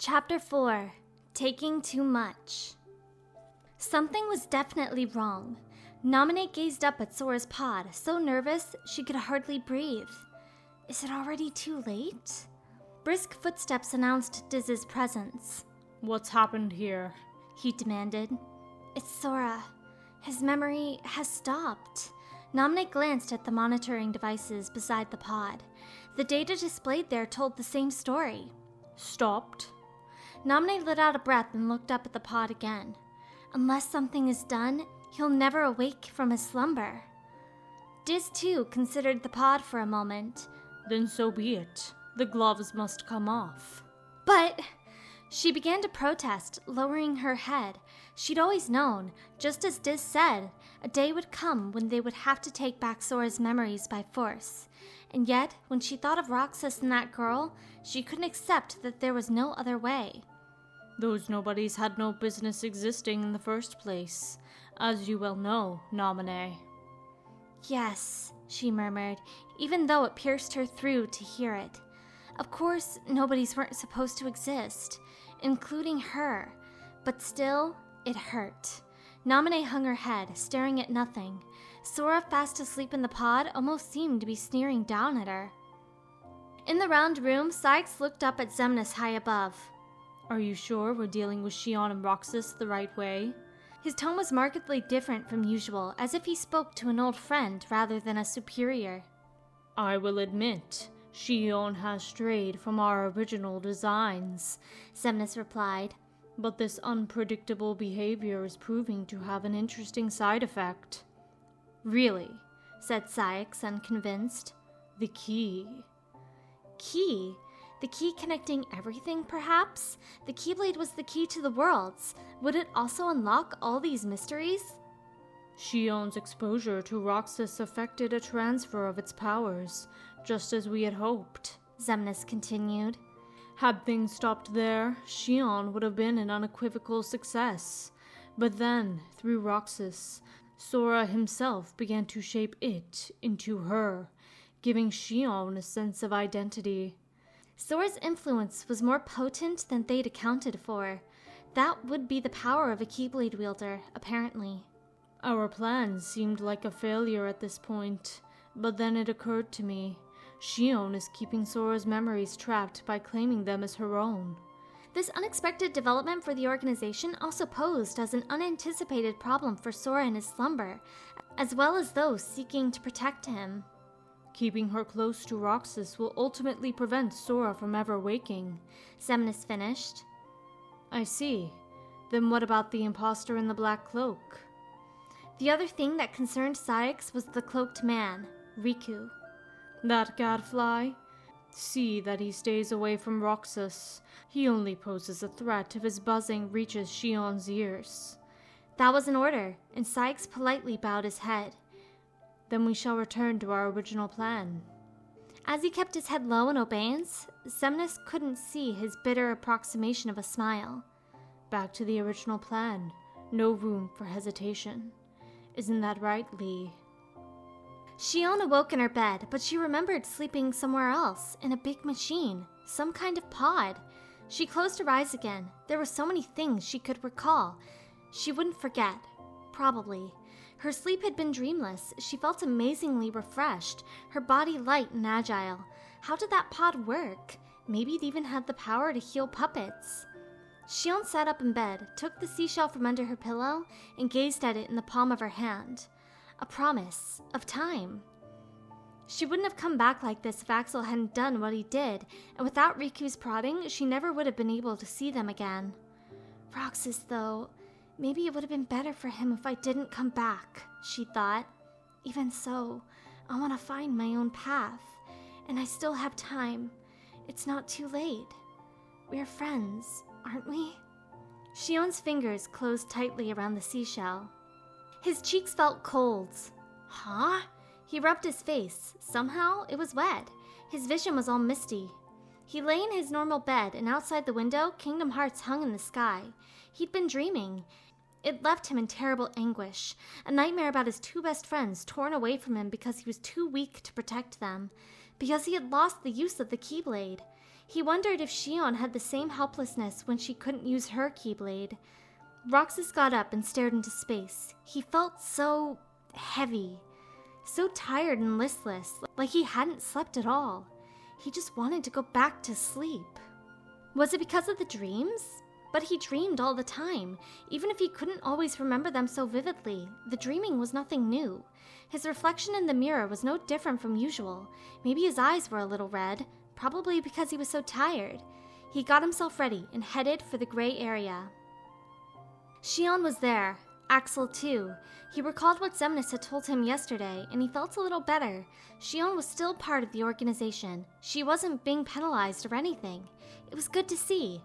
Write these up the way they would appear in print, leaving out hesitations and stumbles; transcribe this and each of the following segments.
Chapter 4. Taking Too Much. Something was definitely wrong. Naminé gazed up at Sora's pod, so nervous she could hardly breathe. Is it already too late? Brisk footsteps announced Diz's presence. What's happened here? He demanded. It's Sora. His memory has stopped. Naminé glanced at the monitoring devices beside the pod. The data displayed there told the same story. Stopped? Naminé let out a breath and looked up at the pod again. Unless something is done, he'll never awake from his slumber. Diz, too, considered the pod for a moment. Then so be it. The gloves must come off. But she began to protest, lowering her head. She'd always known, just as Diz said, a day would come when they would have to take back Sora's memories by force. And yet, when she thought of Roxas and that girl, she couldn't accept that there was no other way. Those nobodies had no business existing in the first place, as you well know, Naminé. Yes, she murmured, even though it pierced her through to hear it. Of course, nobodies weren't supposed to exist, including her, but still, it hurt. Naminé hung her head, staring at nothing. Sora, fast asleep in the pod, almost seemed to be sneering down at her. In the round room, Sykes looked up at Xemnas high above. Are you sure we're dealing with Xion and Roxas the right way? His tone was markedly different from usual, as if he spoke to an old friend rather than a superior. I will admit, Xion has strayed from our original designs, Xemnas replied. But this unpredictable behavior is proving to have an interesting side effect. Really? Said Sykes, unconvinced. The key. Key? The key connecting everything, perhaps? The Keyblade was the key to the worlds. Would it also unlock all these mysteries? Xion's exposure to Roxas affected a transfer of its powers, just as we had hoped, Xemnas continued. Had things stopped there, Xion would have been an unequivocal success. But then, through Roxas, Sora himself began to shape it into her, giving Xion a sense of identity. Sora's influence was more potent than they'd accounted for. That would be the power of a Keyblade wielder, apparently. Our plan seemed like a failure at this point, but then it occurred to me. Xion is keeping Sora's memories trapped by claiming them as her own. This unexpected development for the organization also posed as an unanticipated problem for Sora in his slumber, as well as those seeking to protect him. Keeping her close to Roxas will ultimately prevent Sora from ever waking, Xemnas finished. I see. Then what about the imposter in the black cloak? The other thing that concerned Sykes was the cloaked man, Riku. That gadfly? See that he stays away from Roxas. He only poses a threat if his buzzing reaches Xion's ears. That was an order, and Sykes politely bowed his head. Then we shall return to our original plan. As he kept his head low in obeyance, Xemnas couldn't see his bitter approximation of a smile. Back to the original plan. No room for hesitation. Isn't that right, Lee? Xion awoke in her bed, but she remembered sleeping somewhere else, in a big machine, some kind of pod. She closed her eyes again. There were so many things she could recall. She wouldn't forget. Probably. Her sleep had been dreamless. She felt amazingly refreshed, her body light and agile. How did that pod work? Maybe it even had the power to heal puppets. Xion sat up in bed, took the seashell from under her pillow, and gazed at it in the palm of her hand. A promise of time. She wouldn't have come back like this if Axel hadn't done what he did, and without Riku's prodding, she never would have been able to see them again. Roxas, though, maybe it would have been better for him if I didn't come back, she thought. Even so, I want to find my own path, and I still have time. It's not too late. We're friends, aren't we? Xion's fingers closed tightly around the seashell. His cheeks felt cold. Huh? He rubbed his face. Somehow, it was wet. His vision was all misty. He lay in his normal bed, and outside the window, Kingdom Hearts hung in the sky. He'd been dreaming. It left him in terrible anguish, a nightmare about his two best friends torn away from him because he was too weak to protect them, because he had lost the use of the Keyblade. He wondered if Shion had the same helplessness when she couldn't use her Keyblade. Roxas got up and stared into space. He felt so heavy, so tired and listless, like he hadn't slept at all. He just wanted to go back to sleep. Was it because of the dreams? But he dreamed all the time. Even if he couldn't always remember them so vividly, the dreaming was nothing new. His reflection in the mirror was no different from usual. Maybe his eyes were a little red, probably because he was so tired. He got himself ready and headed for the gray area. Shion was there. Axel too. He recalled what Xemnas had told him yesterday, and he felt a little better. Shion was still part of the organization. She wasn't being penalized or anything. It was good to see.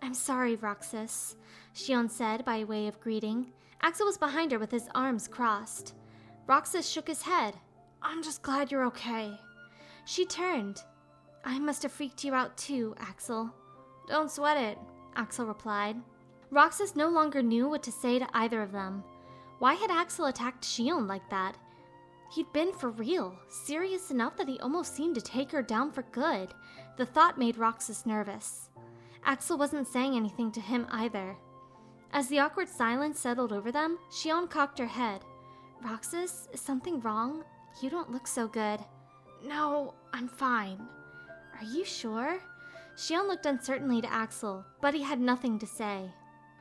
"I'm sorry, Roxas," Shion said by way of greeting. Axel was behind her with his arms crossed. Roxas shook his head. "I'm just glad you're okay." She turned. "I must have freaked you out too, Axel." "Don't sweat it," Axel replied. Roxas no longer knew what to say to either of them. Why had Axel attacked Shion like that? He'd been for real, serious enough that he almost seemed to take her down for good. The thought made Roxas nervous. Axel wasn't saying anything to him either. As the awkward silence settled over them, Shion cocked her head. "Roxas, is something wrong? You don't look so good." "No, I'm fine." "Are you sure?" Shion looked uncertainly to Axel, but he had nothing to say.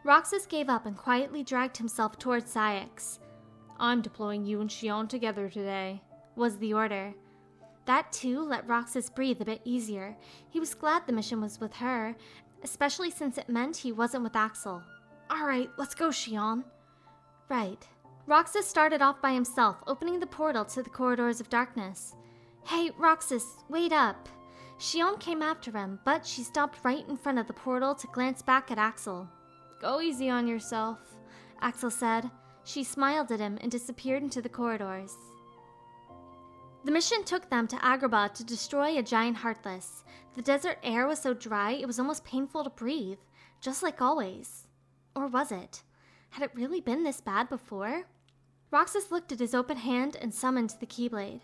Roxas gave up and quietly dragged himself towards Syx. "I'm deploying you and Shion together today," was the order. That too let Roxas breathe a bit easier. He was glad the mission was with her, especially since it meant he wasn't with Axel. "All right, let's go, Shion." Right. Roxas started off by himself, opening the portal to the corridors of darkness. "Hey, Roxas, wait up." Shion came after him, but she stopped right in front of the portal to glance back at Axel. "Go easy on yourself," Axel said. She smiled at him and disappeared into the corridors. The mission took them to Agrabah to destroy a giant Heartless. The desert air was so dry it was almost painful to breathe, just like always. Or was it? Had it really been this bad before? Roxas looked at his open hand and summoned the Keyblade.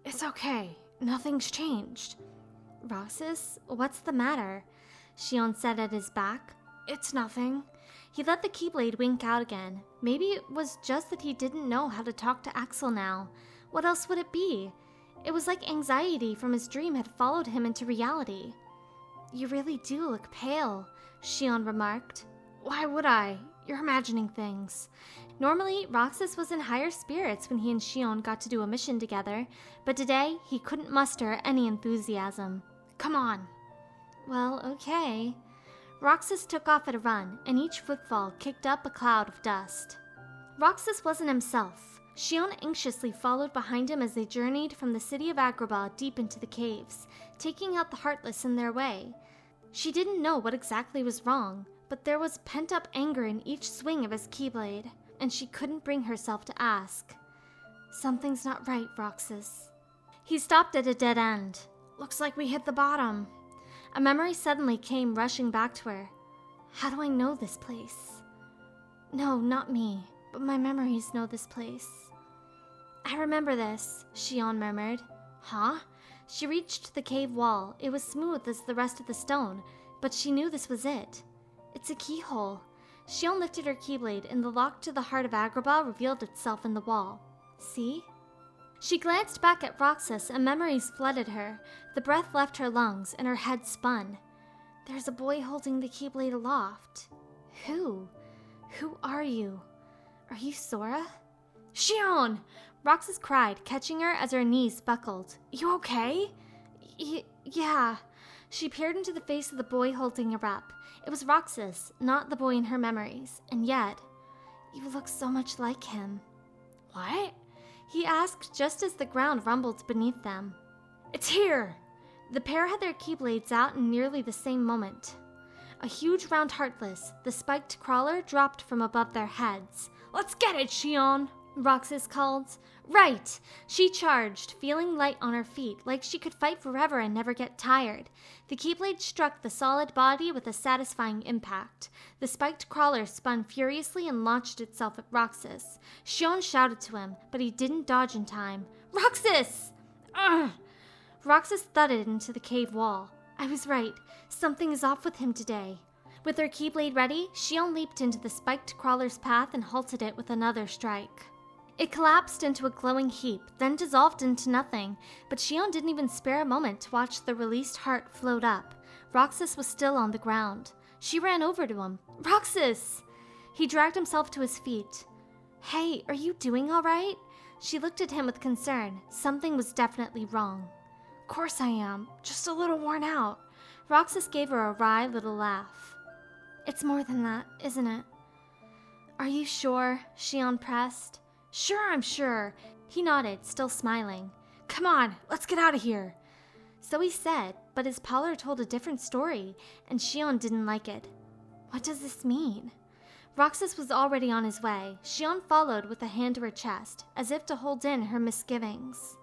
"It's okay. Nothing's changed." "Roxas, what's the matter?" Shion said at his back. "It's nothing." He let the Keyblade wink out again. Maybe it was just that he didn't know how to talk to Axel now. What else would it be? It was like anxiety from his dream had followed him into reality. "You really do look pale," Shion remarked. "Why would I? You're imagining things." Normally, Roxas was in higher spirits when he and Shion got to do a mission together, but today he couldn't muster any enthusiasm. "Come on." "Well, okay." Roxas took off at a run, and each footfall kicked up a cloud of dust. Roxas wasn't himself. Shion anxiously followed behind him as they journeyed from the city of Agrabah deep into the caves, taking out the Heartless in their way. She didn't know what exactly was wrong, but there was pent-up anger in each swing of his Keyblade, and she couldn't bring herself to ask. "Something's not right, Roxas." He stopped at a dead end. "Looks like we hit the bottom." A memory suddenly came rushing back to her. How do I know this place? No, not me, but my memories know this place. "I remember this," Shion murmured. "Huh?" She reached the cave wall. It was smooth as the rest of the stone, but she knew this was it. It's a keyhole. Shion lifted her Keyblade, and the lock to the heart of Agrabah revealed itself in the wall. See? She glanced back at Roxas, and memories flooded her. The breath left her lungs, and her head spun. There's a boy holding the Keyblade aloft. Who? Who are you? Are you Sora? "Shion!" Roxas cried, catching her as her knees buckled. "You okay?" Yeah. She peered into the face of the boy holding her up. It was Roxas, not the boy in her memories, and yet, you look so much like him. "What?" He asked just as the ground rumbled beneath them. "It's here!" The pair had their Keyblades out in nearly the same moment. A huge round Heartless, the spiked crawler, dropped from above their heads. "Let's get it, Shion!" Roxas called. Right! She charged, feeling light on her feet, like she could fight forever and never get tired. The Keyblade struck the solid body with a satisfying impact. The spiked crawler spun furiously and launched itself at Roxas. Shion shouted to him, but he didn't dodge in time. "Roxas!" Ugh! Roxas thudded into the cave wall. I was right. Something is off with him today. With her keyblade ready, Xion leaped into the spiked crawler's path and halted it with another strike. It collapsed into a glowing heap, then dissolved into nothing, but Xion didn't even spare a moment to watch the released heart float up. Roxas was still on the ground. She ran over to him. Roxas! He dragged himself to his feet. Hey, are you doing all right? She looked at him with concern. Something was definitely wrong. Of course I am. Just a little worn out. Roxas gave her a wry little laugh. It's more than that, isn't it? Are you sure? Xion pressed. Sure, I'm sure. He nodded, still smiling. Come on, let's get out of here. So he said, but his parlor told a different story, and Xion didn't like it. What does this mean? Roxas was already on his way. Xion followed with a hand to her chest, as if to hold in her misgivings.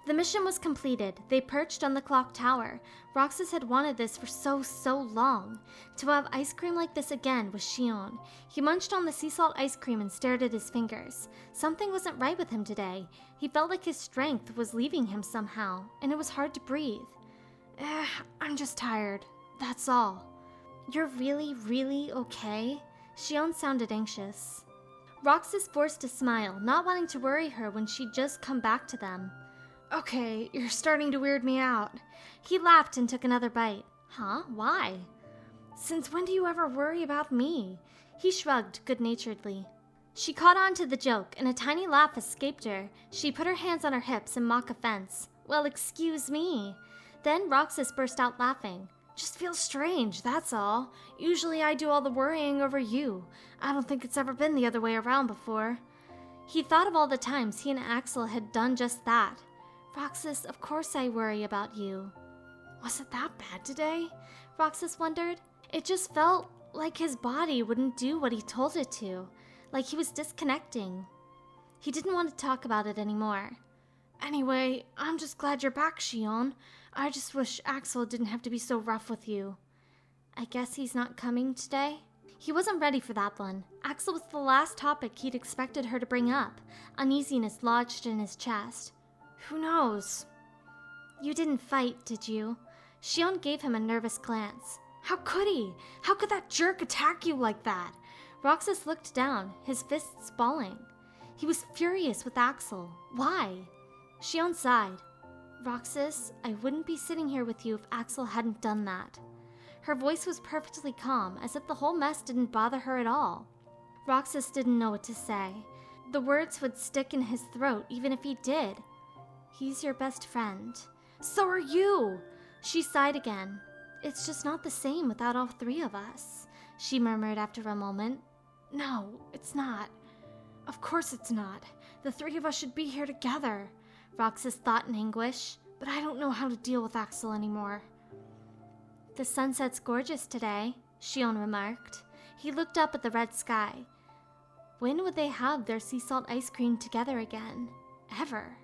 The mission was completed. They perched on the clock tower. Roxas had wanted this for so long. To have ice cream like this again was Xion. He munched on the sea salt ice cream and stared at his fingers. Something wasn't right with him today. He felt like his strength was leaving him somehow, and it was hard to breathe. I'm just tired. That's all. You're really okay? Xion sounded anxious. Roxas forced a smile, not wanting to worry her when she'd just come back to them. Okay, you're starting to weird me out. He laughed and took another bite. Huh? Why? Since when do you ever worry about me? He shrugged good-naturedly. She caught on to the joke, and a tiny laugh escaped her. She put her hands on her hips in mock offense. Well, excuse me. Then Roxas burst out laughing. Just feels strange, that's all. Usually I do all the worrying over you. I don't think it's ever been the other way around before. He thought of all the times he and Axel had done just that. Roxas, of course I worry about you. Was it that bad today? Roxas wondered. It just felt like his body wouldn't do what he told it to, like he was disconnecting. He didn't want to talk about it anymore. Anyway, I'm just glad you're back, Xion. I just wish Axel didn't have to be so rough with you. I guess he's not coming today? He wasn't ready for that one. Axel was the last topic he'd expected her to bring up. Uneasiness lodged in his chest. Who knows? You didn't fight, did you? Xion gave him a nervous glance. How could he? How could that jerk attack you like that? Roxas looked down, his fists balling. He was furious with Axel. Why? Xion sighed. Roxas, I wouldn't be sitting here with you if Axel hadn't done that. Her voice was perfectly calm, as if the whole mess didn't bother her at all. Roxas didn't know what to say. The words would stick in his throat even if he did. He's your best friend. So are you! She sighed again. It's just not the same without all three of us, she murmured after a moment. No, it's not. Of course it's not. The three of us should be here together, Roxas thought in anguish, but I don't know how to deal with Axel anymore. The sunset's gorgeous today, Xion remarked. He looked up at the red sky. When would they have their sea salt ice cream together again? Ever?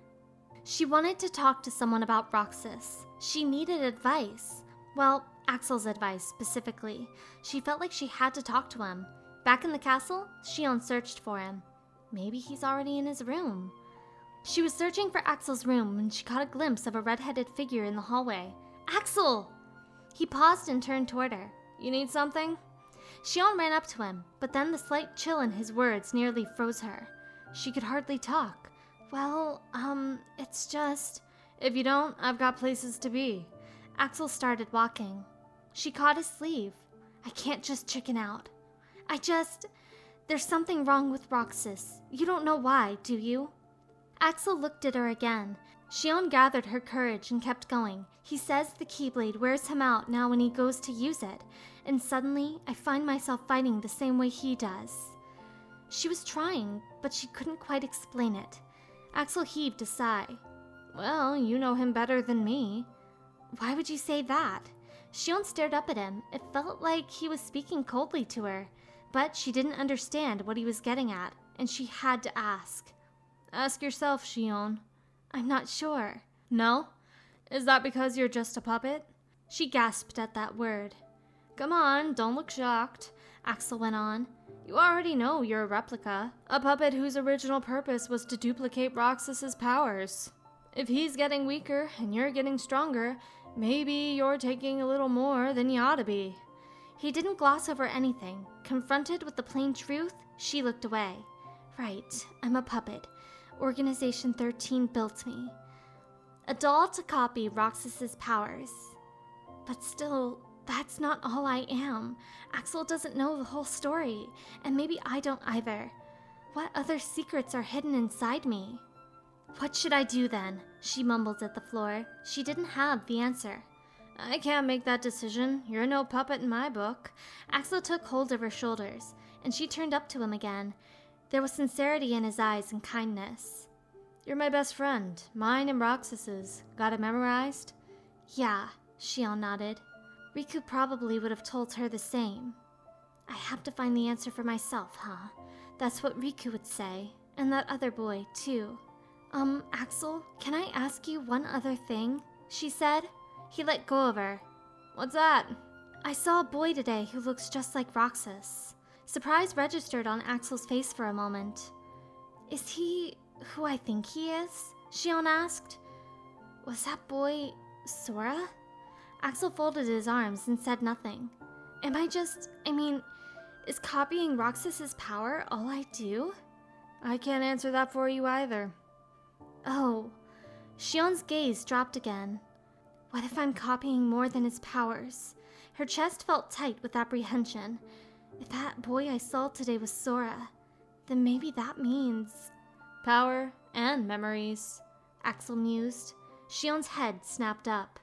She wanted to talk to someone about Roxas. She needed advice. Well, Axel's advice, specifically. She felt like she had to talk to him. Back in the castle, Xion searched for him. Maybe he's already in his room. She was searching for Axel's room when she caught a glimpse of a red-headed figure in the hallway. Axel! He paused and turned toward her. You need something? Xion ran up to him, but then the slight chill in his words nearly froze her. She could hardly talk. Well, it's just... If you don't, I've got places to be. Axel started walking. She caught his sleeve. I can't just chicken out. There's something wrong with Roxas. You don't know why, do you? Axel looked at her again. Xion gathered her courage and kept going. He says the Keyblade wears him out now when he goes to use it, and suddenly I find myself fighting the same way he does. She was trying, but she couldn't quite explain it. Axel heaved a sigh. Well, you know him better than me. Why would you say that? Xion stared up at him. It felt like he was speaking coldly to her, but she didn't understand what he was getting at, and she had to ask. Ask yourself, Xion. I'm not sure. No? Is that because you're just a puppet? She gasped at that word. Come on, don't look shocked, Axel went on. You already know you're a replica, a puppet whose original purpose was to duplicate Roxas's powers. If he's getting weaker and you're getting stronger, Maybe you're taking a little more than you ought to be. He didn't gloss over anything. Confronted with the plain truth, she looked away. Right, I'm a puppet. Organization 13 built me. A doll to copy Roxas's powers. But still, that's not all I am. Axel doesn't know the whole story, and maybe I don't either. What other secrets are hidden inside me? What should I do then? She mumbled at the floor. She didn't have the answer. I can't make that decision. You're no puppet in my book. Axel took hold of her shoulders, and she turned up to him again. There was sincerity in his eyes and kindness. You're my best friend, mine and Roxas's. Got it memorized? Yeah, Shion nodded. Riku probably would have told her the same. I have to find the answer for myself, huh? That's what Riku would say, and that other boy, too. Axel, can I ask you one other thing? She said. He let go of her. What's that? I saw a boy today who looks just like Roxas. Surprise registered on Axel's face for a moment. Is he who I think he is? Shion asked. Was that boy Sora? Axel folded his arms and said nothing. Is copying Roxas's power all I do? I can't answer that for you either. Oh. Shion's gaze dropped again. What if I'm copying more than his powers? Her chest felt tight with apprehension. If that boy I saw today was Sora, then maybe that means... Power and memories, Axel mused. Shion's head snapped up.